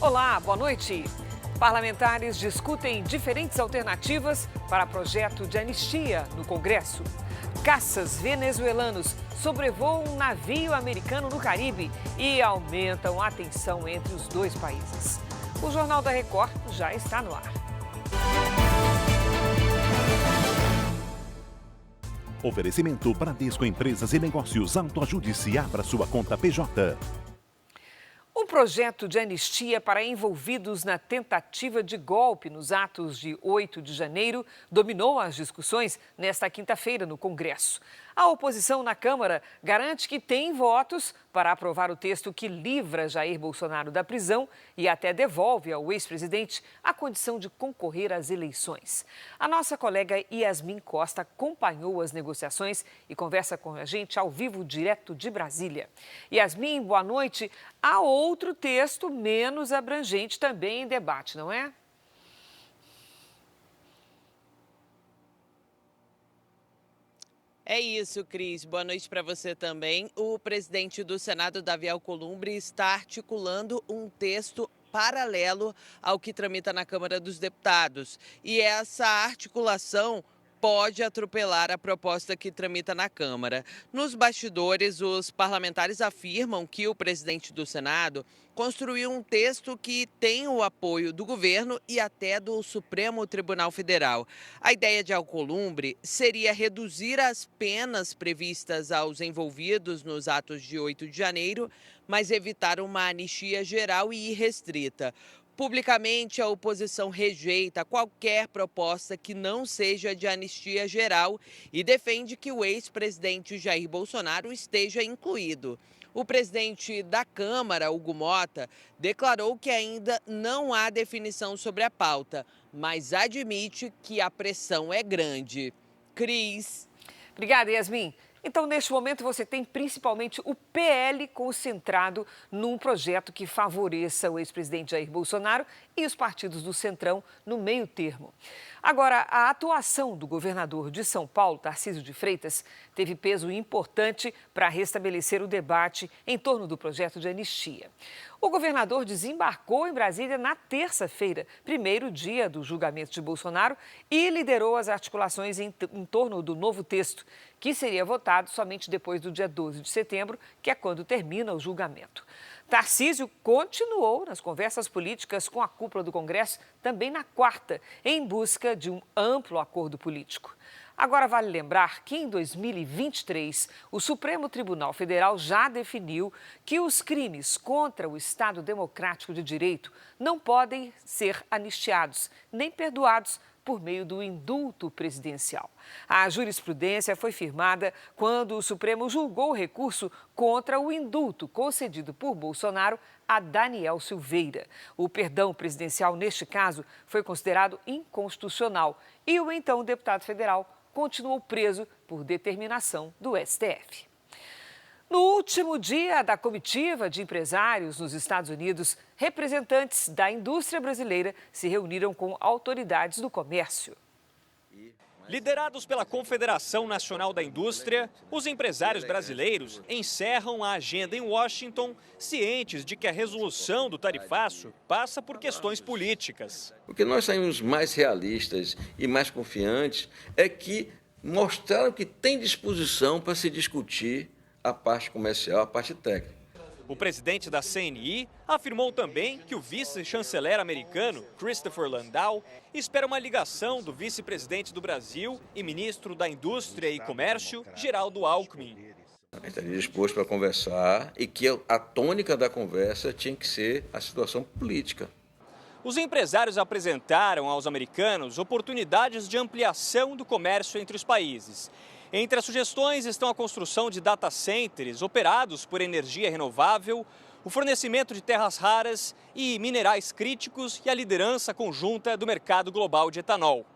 Olá, boa noite. Parlamentares discutem diferentes alternativas para projeto de anistia no Congresso. Caças venezuelanos sobrevoam um navio americano no Caribe e aumentam a tensão entre os dois países. O Jornal da Record já está no ar. Oferecimento Bradesco Empresas e Negócios. Autoajude-se, abra sua conta PJ. Um projeto de anistia para envolvidos na tentativa de golpe nos atos de 8 de janeiro dominou as discussões nesta quinta-feira no Congresso. A oposição na Câmara garante que tem votos para aprovar o texto que livra Jair Bolsonaro da prisão e até devolve ao ex-presidente a condição de concorrer às eleições. A nossa colega Yasmin Costa acompanhou as negociações e conversa com a gente ao vivo, direto de Brasília. Yasmin, boa noite. Há outro texto menos abrangente também em debate, não é? É isso, Cris. Boa noite para você também. O presidente do Senado, Davi Alcolumbre, está articulando um texto paralelo ao que tramita na Câmara dos Deputados. E essa articulação pode atropelar a proposta que tramita na Câmara. Nos bastidores, os parlamentares afirmam que o presidente do Senado construiu um texto que tem o apoio do governo e até do Supremo Tribunal Federal. A ideia de Alcolumbre seria reduzir as penas previstas aos envolvidos nos atos de 8 de janeiro, mas evitar uma anistia geral e irrestrita. Publicamente, a oposição rejeita qualquer proposta que não seja de anistia geral e defende que o ex-presidente Jair Bolsonaro esteja incluído. O presidente da Câmara, Hugo Mota, declarou que ainda não há definição sobre a pauta, mas admite que a pressão é grande. Cris. Obrigada, Yasmin. Então, neste momento, você tem principalmente o PL concentrado num projeto que favoreça o ex-presidente Jair Bolsonaro e os partidos do Centrão no meio termo. Agora, a atuação do governador de São Paulo, Tarcísio de Freitas, teve peso importante para restabelecer o debate em torno do projeto de anistia. O governador desembarcou em Brasília na terça-feira, primeiro dia do julgamento de Bolsonaro, e liderou as articulações em torno do novo texto, que seria votado somente depois do dia 12 de setembro, que é quando termina o julgamento. Tarcísio continuou nas conversas políticas com a cúpula do Congresso também na quarta, em busca de um amplo acordo político. Agora, vale lembrar que em 2023, o Supremo Tribunal Federal já definiu que os crimes contra o Estado Democrático de Direito não podem ser anistiados nem perdoados por meio do indulto presidencial. A jurisprudência foi firmada quando o Supremo julgou o recurso contra o indulto concedido por Bolsonaro a Daniel Silveira. O perdão presidencial, neste caso, foi considerado inconstitucional e o então deputado federal continuou preso por determinação do STF. No último dia da comitiva de empresários nos Estados Unidos, representantes da indústria brasileira se reuniram com autoridades do comércio. Liderados pela Confederação Nacional da Indústria, os empresários brasileiros encerram a agenda em Washington, cientes de que a resolução do tarifaço passa por questões políticas. O que nós saímos mais realistas e mais confiantes é que mostraram que tem disposição para se discutir a parte comercial, a parte técnica. O presidente da CNI afirmou também que o vice-chanceler americano, Christopher Landau, espera uma ligação do vice-presidente do Brasil e ministro da Indústria e Comércio, Geraldo Alckmin. Estaria disposto para conversar e que a tônica da conversa tinha que ser a situação política. Os empresários apresentaram aos americanos oportunidades de ampliação do comércio entre os países. Entre as sugestões estão a construção de data centers operados por energia renovável, o fornecimento de terras raras e minerais críticos e a liderança conjunta do mercado global de etanol.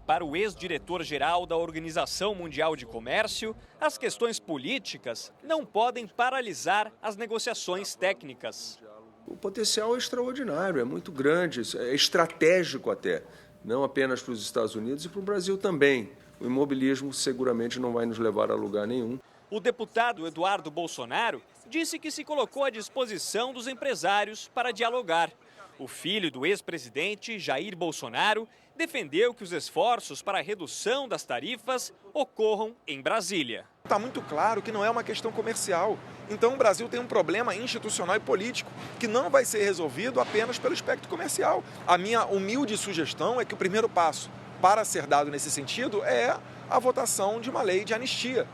Para o ex-diretor-geral da Organização Mundial de Comércio, as questões políticas não podem paralisar as negociações técnicas. O potencial é extraordinário, é muito grande, é estratégico até, não apenas para os Estados Unidos e para o Brasil também. O imobilismo seguramente não vai nos levar a lugar nenhum. O deputado Eduardo Bolsonaro disse que se colocou à disposição dos empresários para dialogar. O filho do ex-presidente, Jair Bolsonaro, defendeu que os esforços para a redução das tarifas ocorram em Brasília. Está muito claro que não é uma questão comercial. Então o Brasil tem um problema institucional e político que não vai ser resolvido apenas pelo aspecto comercial. A minha humilde sugestão é que o primeiro passo para ser dado nesse sentido é a votação de uma lei de anistia.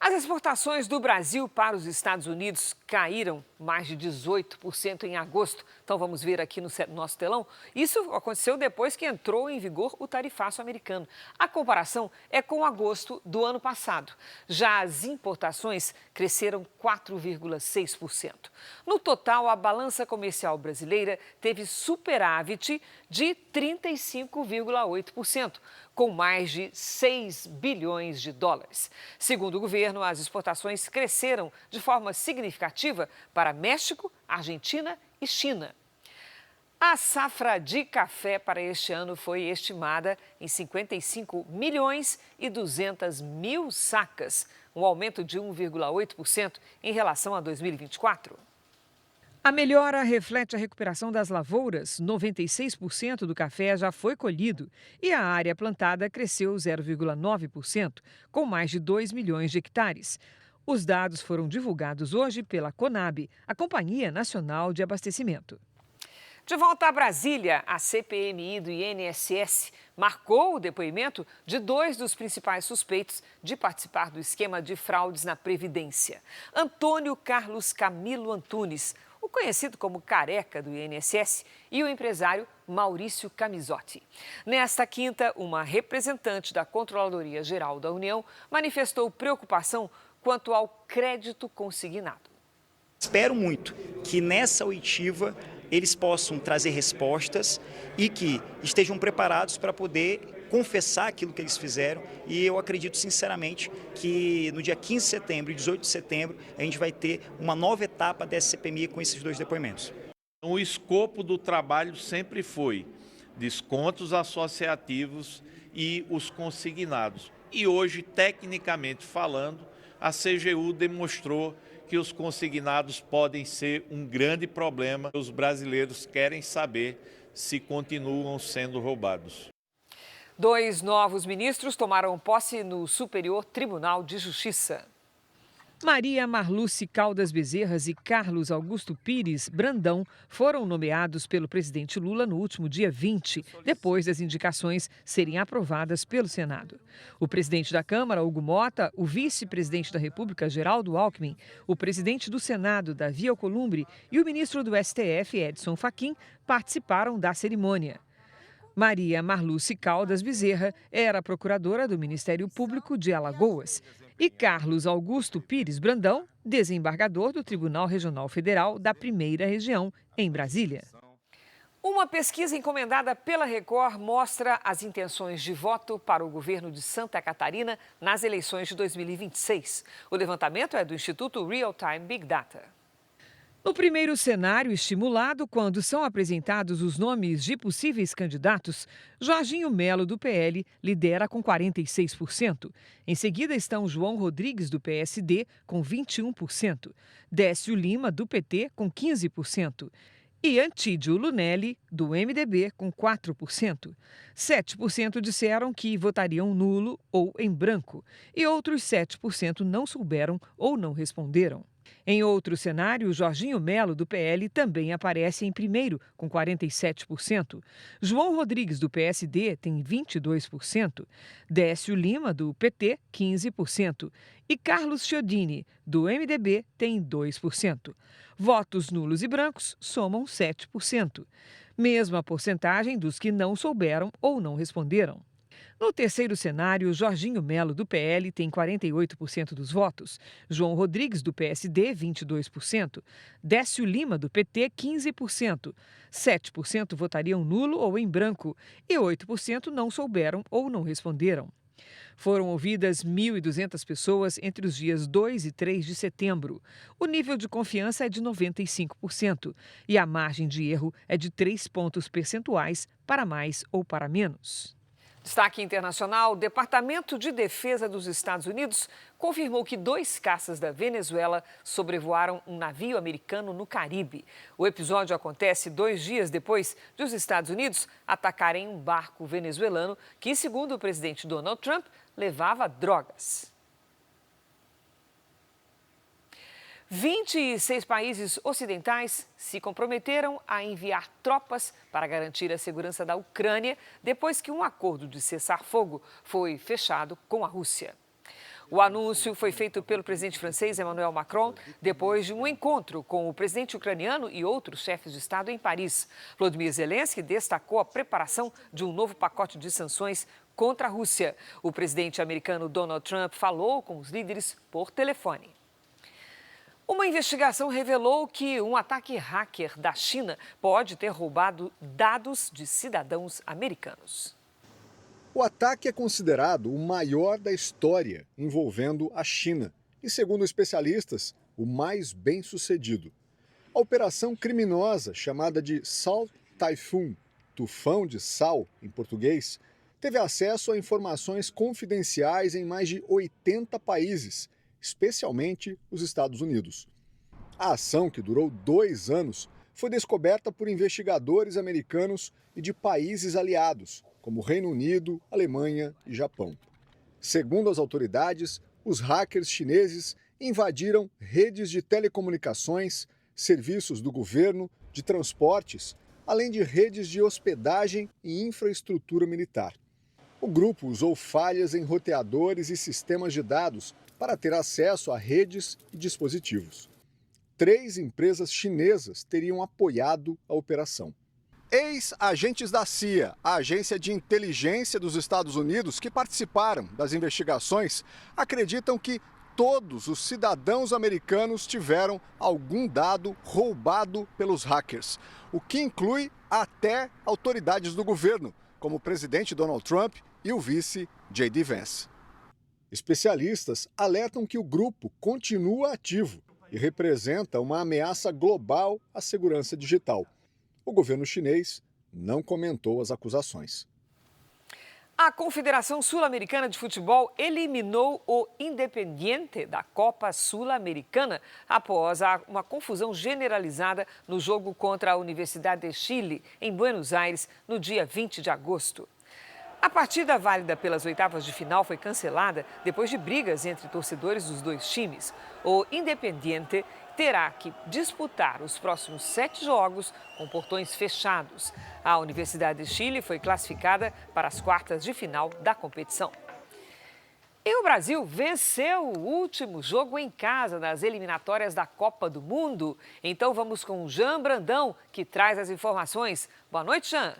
As exportações do Brasil para os Estados Unidos caíram mais de 18% em agosto. Então vamos ver aqui no nosso telão. Isso aconteceu depois que entrou em vigor o tarifaço americano. A comparação é com agosto do ano passado. Já as importações cresceram 4,6%. No total, a balança comercial brasileira teve superávit de 35,8%. com mais de 6 bilhões de dólares. Segundo o governo, as exportações cresceram de forma significativa para México, Argentina e China. A safra de café para este ano foi estimada em 55 milhões e 200 mil sacas, um aumento de 1,8% em relação a 2024. A melhora reflete a recuperação das lavouras. 96% do café já foi colhido e a área plantada cresceu 0,9%, com mais de 2 milhões de hectares. Os dados foram divulgados hoje pela Conab, a Companhia Nacional de Abastecimento. De volta a Brasília, a CPMI do INSS marcou o depoimento de 2 dos principais suspeitos de participar do esquema de fraudes na Previdência. Antônio Carlos Camilo Antunes, o conhecido como Careca do INSS, e o empresário Maurício Camisotti. Nesta quinta, uma representante da Controladoria Geral da União manifestou preocupação quanto ao crédito consignado. Espero muito que nessa oitiva eles possam trazer respostas e que estejam preparados para poder confessar aquilo que eles fizeram, e eu acredito sinceramente que no dia 15 de setembro e 18 de setembro a gente vai ter uma nova etapa dessa CPMI com esses 2 depoimentos. O escopo do trabalho sempre foi descontos associativos e os consignados. E hoje, tecnicamente falando, a CGU demonstrou que os consignados podem ser um grande problema. Os brasileiros querem saber se continuam sendo roubados. 2 novos ministros tomaram posse no Superior Tribunal de Justiça. Maria Marluce Caldas Bezerras e Carlos Augusto Pires Brandão foram nomeados pelo presidente Lula no último dia 20, depois das indicações serem aprovadas pelo Senado. O presidente da Câmara, Hugo Mota, o vice-presidente da República, Geraldo Alckmin, o presidente do Senado, Davi Alcolumbre, e o ministro do STF, Edson Fachin, participaram da cerimônia. Maria Marluce Caldas Bezerra era procuradora do Ministério Público de Alagoas e Carlos Augusto Pires Brandão, desembargador do Tribunal Regional Federal da Primeira Região, em Brasília. Uma pesquisa encomendada pela Record mostra as intenções de voto para o governo de Santa Catarina nas eleições de 2026. O levantamento é do Instituto Real Time Big Data. No primeiro cenário estimulado, quando são apresentados os nomes de possíveis candidatos, Jorginho Melo, do PL, lidera com 46%. Em seguida estão João Rodrigues, do PSD, com 21%, Décio Lima, do PT, com 15%, e Antídio Lunelli, do MDB, com 4%. 7% disseram que votariam nulo ou em branco, e outros 7% não souberam ou não responderam. Em outro cenário, Jorginho Melo, do PL, também aparece em primeiro, com 47%. João Rodrigues, do PSD, tem 22%. Décio Lima, do PT, 15%. E Carlos Chiodini, do MDB, tem 2%. Votos nulos e brancos somam 7%. Mesma porcentagem dos que não souberam ou não responderam. No terceiro cenário, Jorginho Melo, do PL, tem 48% dos votos, João Rodrigues, do PSD, 22%, Décio Lima, do PT, 15%, 7% votariam nulo ou em branco e 8% não souberam ou não responderam. Foram ouvidas 1.200 pessoas entre os dias 2 e 3 de setembro. O nível de confiança é de 95% e a margem de erro é de 3 pontos percentuais para mais ou para menos. Destaque internacional: o Departamento de Defesa dos Estados Unidos confirmou que 2 caças da Venezuela sobrevoaram um navio americano no Caribe. O episódio acontece 2 dias depois de os Estados Unidos atacarem um barco venezuelano que, segundo o presidente Donald Trump, levava drogas. 26 países ocidentais se comprometeram a enviar tropas para garantir a segurança da Ucrânia depois que um acordo de cessar-fogo foi fechado com a Rússia. O anúncio foi feito pelo presidente francês Emmanuel Macron depois de um encontro com o presidente ucraniano e outros chefes de Estado em Paris. Volodymyr Zelensky destacou a preparação de um novo pacote de sanções contra a Rússia. O presidente americano Donald Trump falou com os líderes por telefone. Uma investigação revelou que um ataque hacker da China pode ter roubado dados de cidadãos americanos. O ataque é considerado o maior da história envolvendo a China e, segundo especialistas, o mais bem-sucedido. A operação criminosa, chamada de Salt Typhoon, tufão de sal em português, teve acesso a informações confidenciais em mais de 80 países, especialmente os Estados Unidos. A ação, que durou 2 anos, foi descoberta por investigadores americanos e de países aliados, como Reino Unido, Alemanha e Japão. Segundo as autoridades, os hackers chineses invadiram redes de telecomunicações, serviços do governo, de transportes, além de redes de hospedagem e infraestrutura militar. O grupo usou falhas em roteadores e sistemas de dados para ter acesso a redes e dispositivos. 3 empresas chinesas teriam apoiado a operação. Ex-agentes da CIA, a agência de inteligência dos Estados Unidos, que participaram das investigações, acreditam que todos os cidadãos americanos tiveram algum dado roubado pelos hackers, o que inclui até autoridades do governo, como o presidente Donald Trump e o vice J.D. Vance. Especialistas alertam que o grupo continua ativo e representa uma ameaça global à segurança digital. O governo chinês não comentou as acusações. A Confederação Sul-Americana de Futebol eliminou o Independiente da Copa Sul-Americana após uma confusão generalizada no jogo contra a Universidade de Chile, em Buenos Aires, no dia 20 de agosto. A partida válida pelas oitavas de final foi cancelada depois de brigas entre torcedores dos 2 times. O Independiente terá que disputar os próximos 7 jogos com portões fechados. A Universidade de Chile foi classificada para as quartas de final da competição. E o Brasil venceu o último jogo em casa nas eliminatórias da Copa do Mundo. Então vamos com o Jean Brandão, que traz as informações. Boa noite, Jean.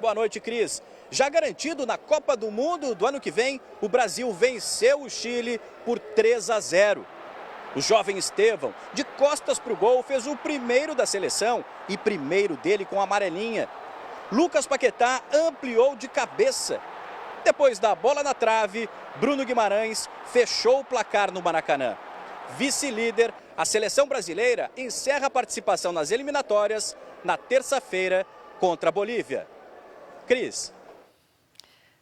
Boa noite, Cris. Já garantido na Copa do Mundo do ano que vem, o Brasil venceu o Chile por 3-0. O jovem Estevão, de costas para o gol, fez o primeiro da seleção e primeiro dele com a amarelinha. Lucas Paquetá ampliou de cabeça. Depois da bola na trave, Bruno Guimarães fechou o placar no Maracanã. Vice-líder, a seleção brasileira encerra a participação nas eliminatórias na terça-feira contra a Bolívia. Cris.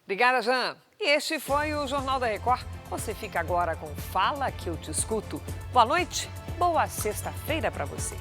Obrigada, Jean. E este foi o Jornal da Record. Você fica agora com Fala que eu te escuto. Boa noite, boa sexta-feira para você.